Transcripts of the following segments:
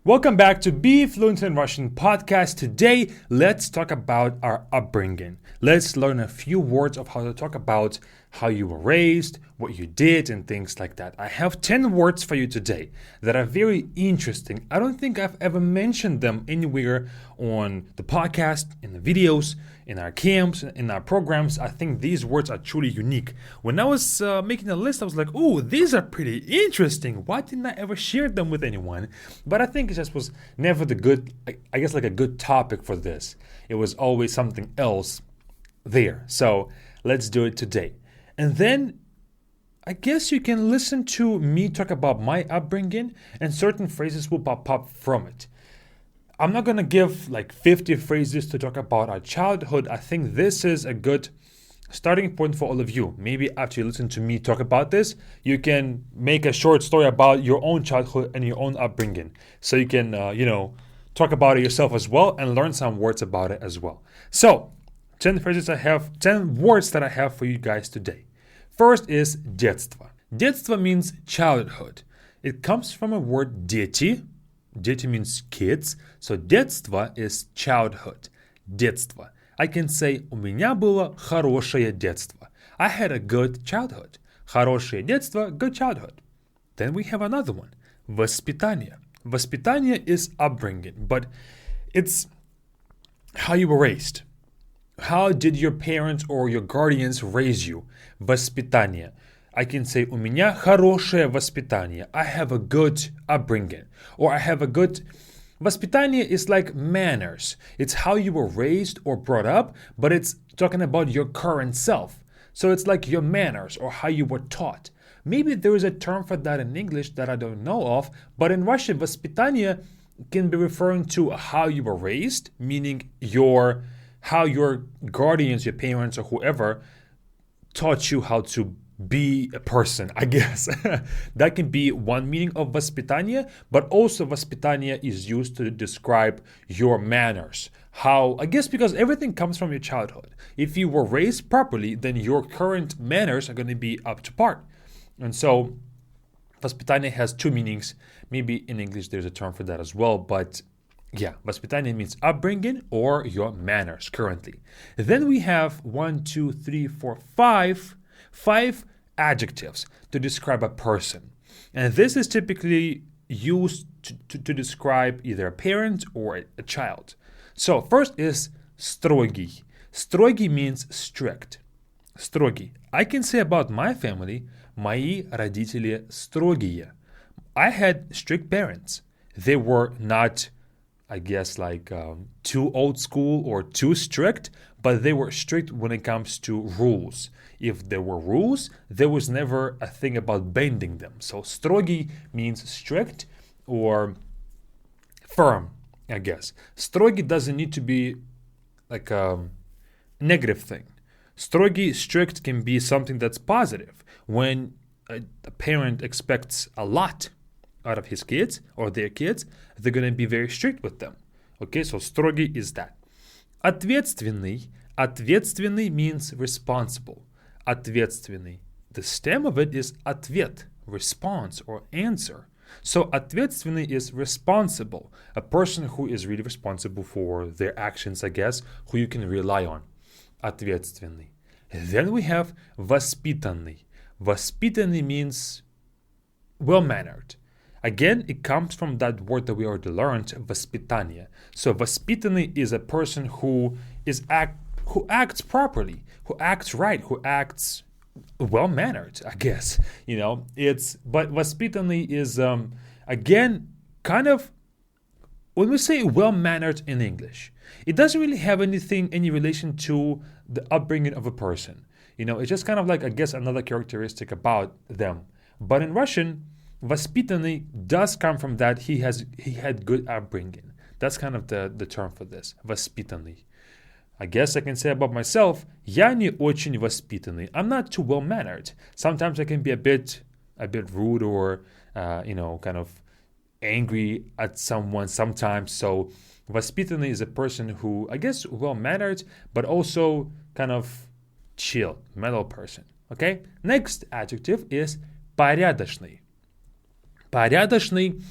Welcome back to Be Fluent in Russian podcast. Today, let's talk about our upbringing. Let's learn a few words of how to talk about how you were raised, what you did, and things like that. I have 10 words for you today that are very interesting. I don't think I've ever mentioned them anywhere on the podcast, in the videos, in our camps, in our programs. I think these words are truly unique. When I was making a list, I was like, oh, these are pretty interesting. Why didn't I ever share them with anyone? But I think it just was never the good, I guess like a good topic for this. It was always something else there. So let's do it today. And then I guess you can listen to me talk about my upbringing and certain phrases will pop up from it. I'm not going to give like 50 phrases to talk about our childhood. I think this is a good starting point for all of you. Maybe after you listen to me talk about this, you can make a short story about your own childhood and your own upbringing. So you can, talk about it yourself as well and learn some words about it as well. So 10 words that I have for you guys today. First is детство. Детство means childhood. It comes from a word дети. Дети means kids. So детство is childhood. Детство. I can say у меня было хорошее детство. I had a good childhood. Хорошее детство, good childhood. Then we have another one. Воспитание. Воспитание is upbringing, but it's how you were raised. How did your parents or your guardians raise you? Воспитание. I can say у меня хорошее воспитание. I have a good upbringing. Or I have a good... Воспитание is like manners. It's how you were raised or brought up, but it's talking about your current self. So it's like your manners or how you were taught. Maybe there is a term for that in English that I don't know of, but in Russian, воспитание can be referring to how you were raised, meaning how your guardians, your parents, or whoever taught you how to be a person, I guess. That can be one meaning of воспитание, but also воспитание is used to describe your manners. How, I guess because everything comes from your childhood. If you were raised properly, then your current manners are going to be up to par. And so, воспитание has two meanings. Maybe in English there's a term for that as well, but yeah, воспитание means upbringing or your manners currently. Then we have 5 adjectives to describe a person. And this is typically used to describe either a parent or a child. So first is строгий. Строгий means strict. Строгий. I can say about my family, мои родители строгие. I had strict parents. They were not, I guess, like too old school or too strict, but they were strict when it comes to rules. If there were rules, there was never a thing about bending them. So строгий means strict or firm, I guess. Строгий doesn't need to be like a negative thing. Строгий, strict can be something that's positive. When a parent expects a lot out of his kids or their kids, they're going to be very strict with them. Okay, so строгий is that. Ответственный. Ответственный means responsible. Ответственный. The stem of it is ответ, response or answer. So ответственный is responsible. A person who is really responsible for their actions, I guess, who you can rely on. Ответственный. Then we have воспитанный. Воспитанный means well-mannered. Again, it comes from that word that we already learned, воспитание. So воспитанный is a person who acts properly, who acts right, who acts well-mannered, I guess. But воспитанный is again kind of, when we say well-mannered in English, it doesn't really have any relation to the upbringing of a person. It's just kind of like, I guess, another characteristic about them. But in Russian, воспитанный does come from that he had good upbringing. That's kind of the term for this, воспитанный. I guess I can say about myself, я не очень воспитанный. I'm not too well-mannered. Sometimes I can be a bit rude or, kind of angry at someone sometimes. So воспитанный is a person who, I guess, well-mannered, but also kind of chill, mellow person. Okay? Next adjective is порядочный. Порядочный,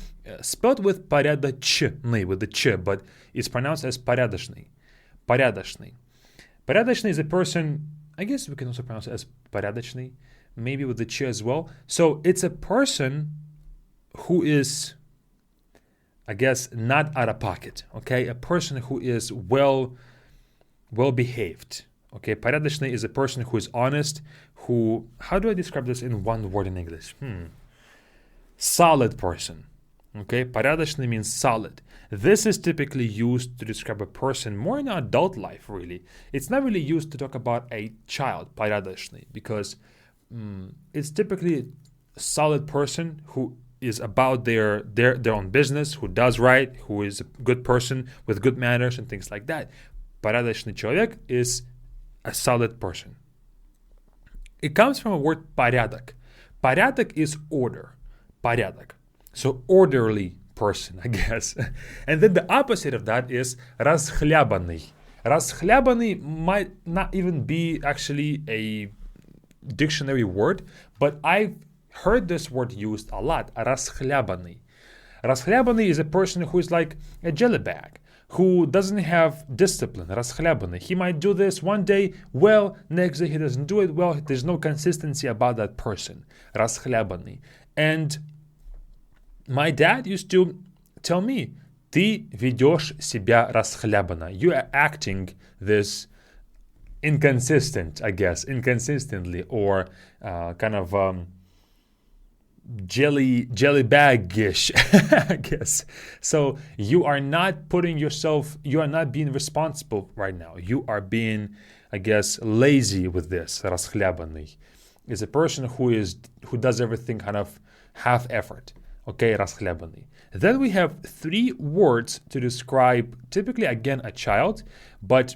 spelled with порядочный, with the ch, but it's pronounced as порядочный. Порядочный. Порядочный is a person, I guess we can also pronounce it as порядочный, maybe with the ch as well. So it's a person who is, I guess, not out of pocket, okay? A person who is well behaved, okay? Порядочный is a person who is honest, who, how do I describe this in one word in English? Solid person, okay? Порядочный means solid. This is typically used to describe a person more in adult life, really. It's not really used to talk about a child, порядочный, because it's typically a solid person who is about their own business, who does right, who is a good person with good manners and things like that. Порядочный человек is a solid person. It comes from a word порядок. Порядок is order. Порядок. So orderly person, I guess. And then the opposite of that is расхлябанный. Расхлябанный might not even be actually a dictionary word, but I've heard this word used a lot. Расхлябанный. Расхлябанный is a person who is like a jelly bag, who doesn't have discipline. Расхлябанный. He might do this one day well, next day he doesn't do it well. There's no consistency about that person. Расхлябанный. And my dad used to tell me, ты ведешь себя расхлябанно. You are acting this inconsistent, I guess, inconsistently, or kind of jelly bag-ish, I guess. So you are not you are not being responsible right now. You are being, I guess, lazy with this. Расхлябанный is a person who does everything kind of half effort. Okay, расхлябанный. Then we have 3 words to describe typically again a child, but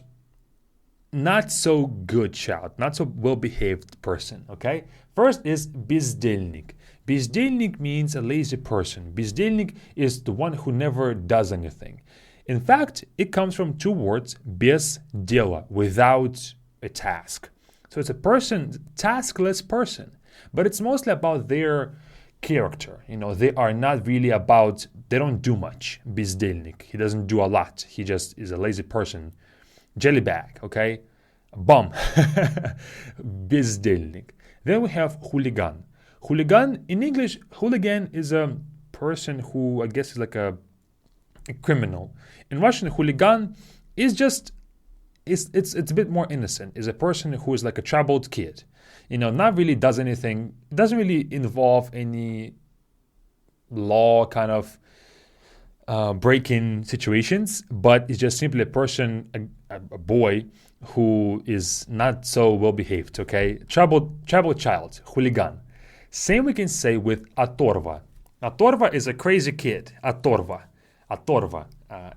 not so good child, not so well-behaved person, okay? First is бездельник. Бездельник means a lazy person. Бездельник is the one who never does anything. In fact, it comes from 2 words, без дела, without a task. So it's a person, taskless person, but it's mostly about their character. They are not really they don't do much. Бездельник, he doesn't do a lot. He just is a lazy person. Jelly bag, okay? Bum. Бездельник. Then we have хулиган. Хулиган, in English, hooligan is a person who, I guess, is like a criminal. In Russian, hooligan is just, it's a bit more innocent. It's a person who is like a troubled kid. Not really does anything, doesn't really involve any law kind of break-in situations, but it's just simply a person, a boy who is not so well behaved, okay? Troubled child, hooligan. Same we can say with оторва. Оторва is a crazy kid. Оторва.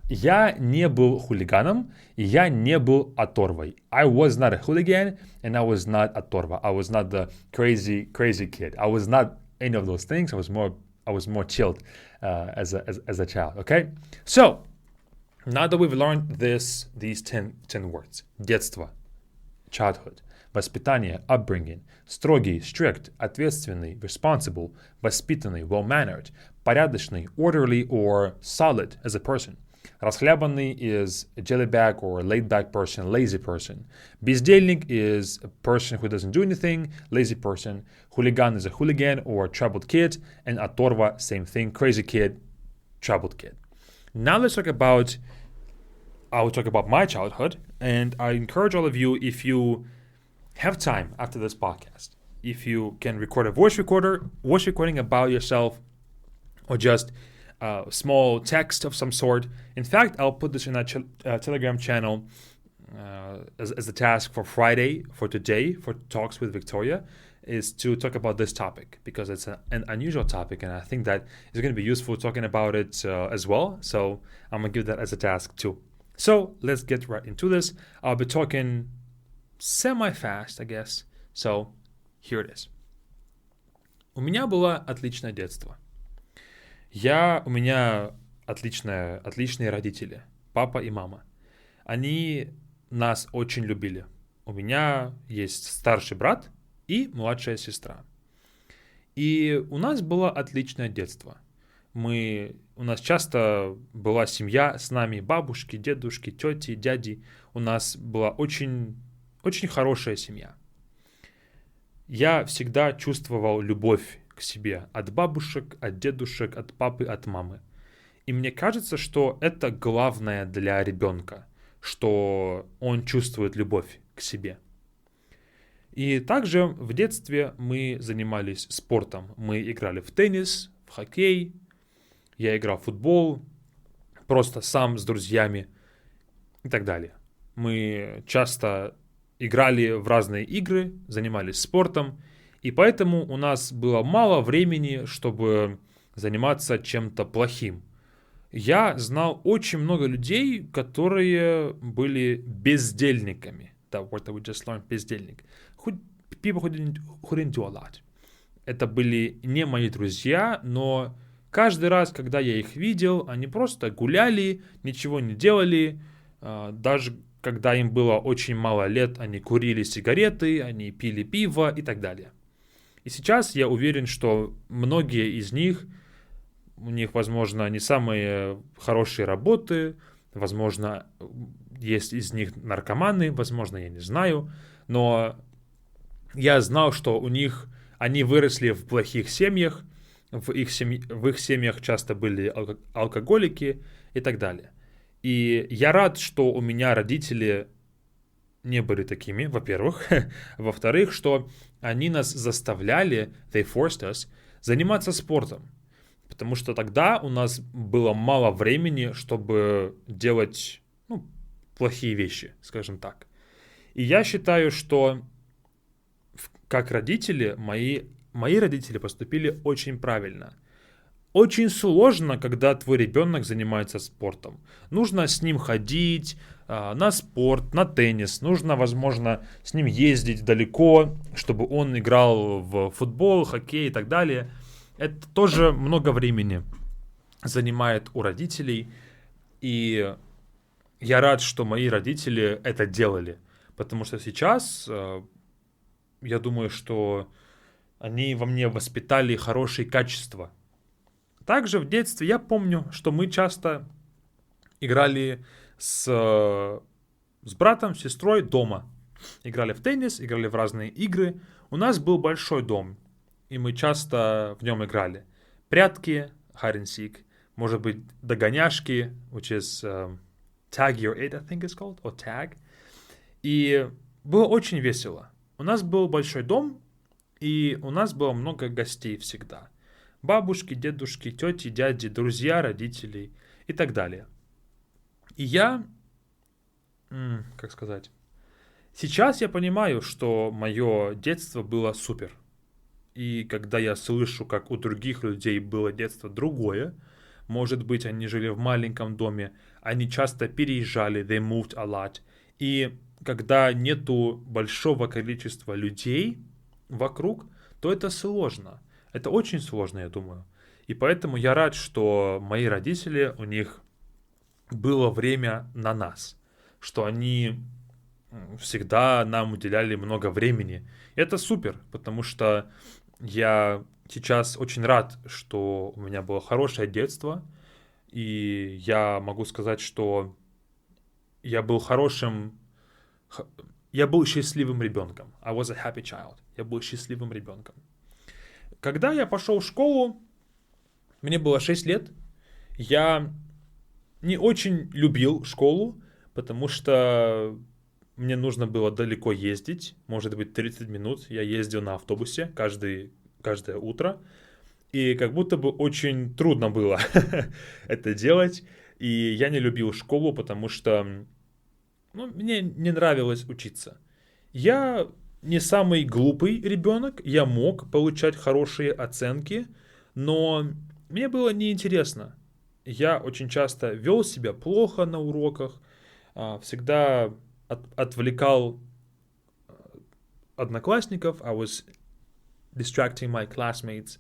Я не был хулиганом, я не был оторвой. I was not a hooligan, and I was not оторва. I was not the crazy kid. I was not any of those things. I was more chilled as a child. Okay, so now that we've learned these 10 words: детство, childhood, воспитание, upbringing, строгий, strict, ответственный, responsible, воспитанный, well-mannered, порядочный, orderly or solid as a person. Расхлябанный is a jelly bag or a laid-back person, lazy person. Бездельник is a person who doesn't do anything, lazy person. Хулиган is a hooligan or troubled kid. And оторва, same thing, crazy kid, troubled kid. Now let's talk about, I will talk about my childhood. And I encourage all of you, if you have time after this podcast, if you can record a voice recording about yourself, or just a small text of some sort. In fact, I'll put this in that Telegram channel as a task for Friday, for today, for Talks with Victoria, is to talk about this topic, because it's an unusual topic, and I think that it's going to be useful talking about it as well. So I'm going to give that as a task too. So let's get right into this. I'll be talking semi-fast, I guess. So here it is. У меня было отличное детство. У меня отличные родители, папа и мама. Они нас очень любили. У меня есть старший брат и младшая сестра. И у нас было отличное детство. У нас часто была семья с нами, бабушки, дедушки, тети, дяди. У нас была очень, очень хорошая семья. Я всегда чувствовал любовь к себе от бабушек, от дедушек, от папы, от мамы. И мне кажется, что это главное для ребенка, что он чувствует любовь к себе. И также в детстве мы занимались спортом. Мы играли в теннис, в хоккей, я играл в футбол, просто сам с друзьями и так далее. Мы часто играли в разные игры, занимались спортом, и поэтому у нас было мало времени, чтобы заниматься чем-то плохим. Я знал очень много людей, которые были бездельниками. That word that we just learned, бездельник. People who didn't do a lot. Это были не мои друзья, но каждый раз, когда я их видел, они просто гуляли, ничего не делали. Даже когда им было очень мало лет, они курили сигареты, они пили пиво и так далее. И сейчас я уверен, что многие из них, у них, возможно, не самые хорошие работы, возможно, есть из них наркоманы, возможно, я не знаю, но я знал, что они выросли в плохих семьях, в их семьях часто были алкоголики и так далее. И я рад, что у меня родители не были такими, во-первых. Во-вторых, что они нас заставляли, they forced us, заниматься спортом. Потому что тогда у нас было мало времени, чтобы делать плохие вещи, скажем так. И я считаю, что как родители, мои родители поступили очень правильно. Очень сложно, когда твой ребенок занимается спортом. Нужно с ним ходить на спорт, на теннис. Нужно, возможно, с ним ездить далеко, чтобы он играл в футбол, хоккей и так далее. Это тоже много времени занимает у родителей. И я рад, что мои родители это делали. Потому что сейчас я думаю, что они во мне воспитали хорошие качества. Также в детстве я помню, что мы часто играли с братом, с сестрой дома. Играли в теннис, играли в разные игры. У нас был большой дом, и мы часто в нем играли. Прятки, hide and seek, может быть, догоняшки, which is tag your it, I think it's called, or tag. И было очень весело. У нас был большой дом, и у нас было много гостей всегда. Бабушки, дедушки, тети, дяди, друзья, родители и так далее. И я, как сказать, сейчас я понимаю, что мое детство было супер. И когда я слышу, как у других людей было детство другое, может быть, они жили в маленьком доме, они часто переезжали, they moved a lot. И когда нету большого количества людей вокруг, то это сложно. Это очень сложно, я думаю. И поэтому я рад, что мои родители, у них было время на нас. Что они всегда нам уделяли много времени. И это супер, потому что я сейчас очень рад, что у меня было хорошее детство. И я могу сказать, что я был счастливым ребенком. I was a happy child. Я был счастливым ребенком. Когда я пошел в школу, мне было 6 лет, я не очень любил школу, потому что мне нужно было далеко ездить, может быть 30 минут. Я ездил на автобусе каждое утро, и как будто бы очень трудно было это делать. И я не любил школу, потому что мне не нравилось учиться. Я не самый глупый ребенок, я мог получать хорошие оценки, но мне было неинтересно. Я очень часто вел себя плохо на уроках, всегда отвлекал одноклассников. I was distracting my classmates.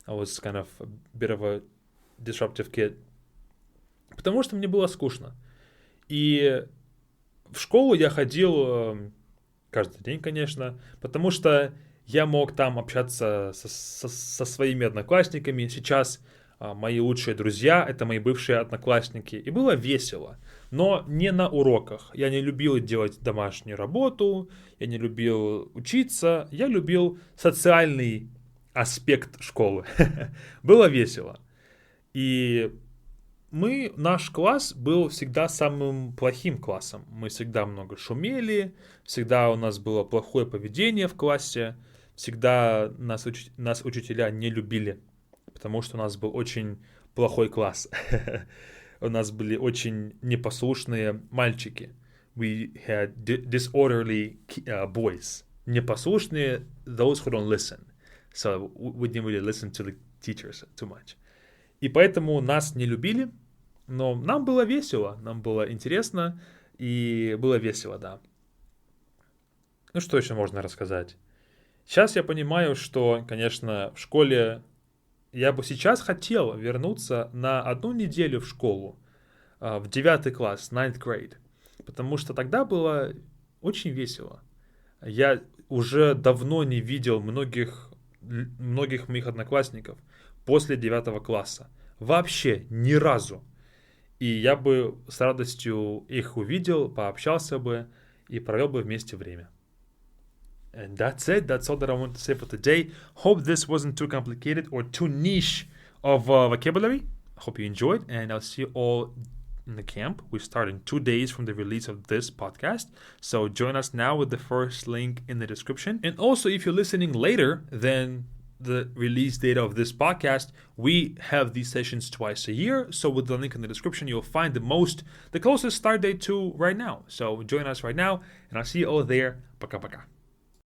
I was kind of a bit of a disruptive kid. Потому что мне было скучно. И в школу я ходил каждый день, конечно, потому что Я мог там общаться со своими одноклассниками. Сейчас мои лучшие друзья — это мои бывшие одноклассники. И было весело, но не на уроках. Я не любил делать домашнюю работу, я не любил учиться, я любил социальный аспект школы. Было весело. И наш класс был всегда самым плохим классом. Мы всегда много шумели, всегда у нас было плохое поведение в классе, всегда нас учителя не любили, потому что у нас был очень плохой класс. У нас были очень непослушные мальчики. We had disorderly boys. Непослушные, those who don't listen. So we didn't really listen to the teachers too much. И поэтому нас не любили, но нам было весело, нам было интересно, и было весело, да. Ну, что еще можно рассказать? Сейчас я понимаю, что, конечно, в школе я бы сейчас хотел вернуться на 1 неделю в школу, в 9 класс, 9th grade, потому что тогда было очень весело. Я уже давно не видел многих моих одноклассников после 9 класса. Вообще ни разу. И я бы с радостью их увидел, пообщался бы и провел бы вместе время. And that's it. That's all that I want to say for today. Hope this wasn't too complicated or too niche of vocabulary. I hope you enjoyed, and I'll see you all in the camp. We start in 2 days from the release of this podcast. So join us now with the first link in the description. And also, if you're listening later than the release date of this podcast, we have these sessions twice a year. So with the link in the description, you'll find the closest start date to right now. So join us right now, and I'll see you all there. Пока-пока.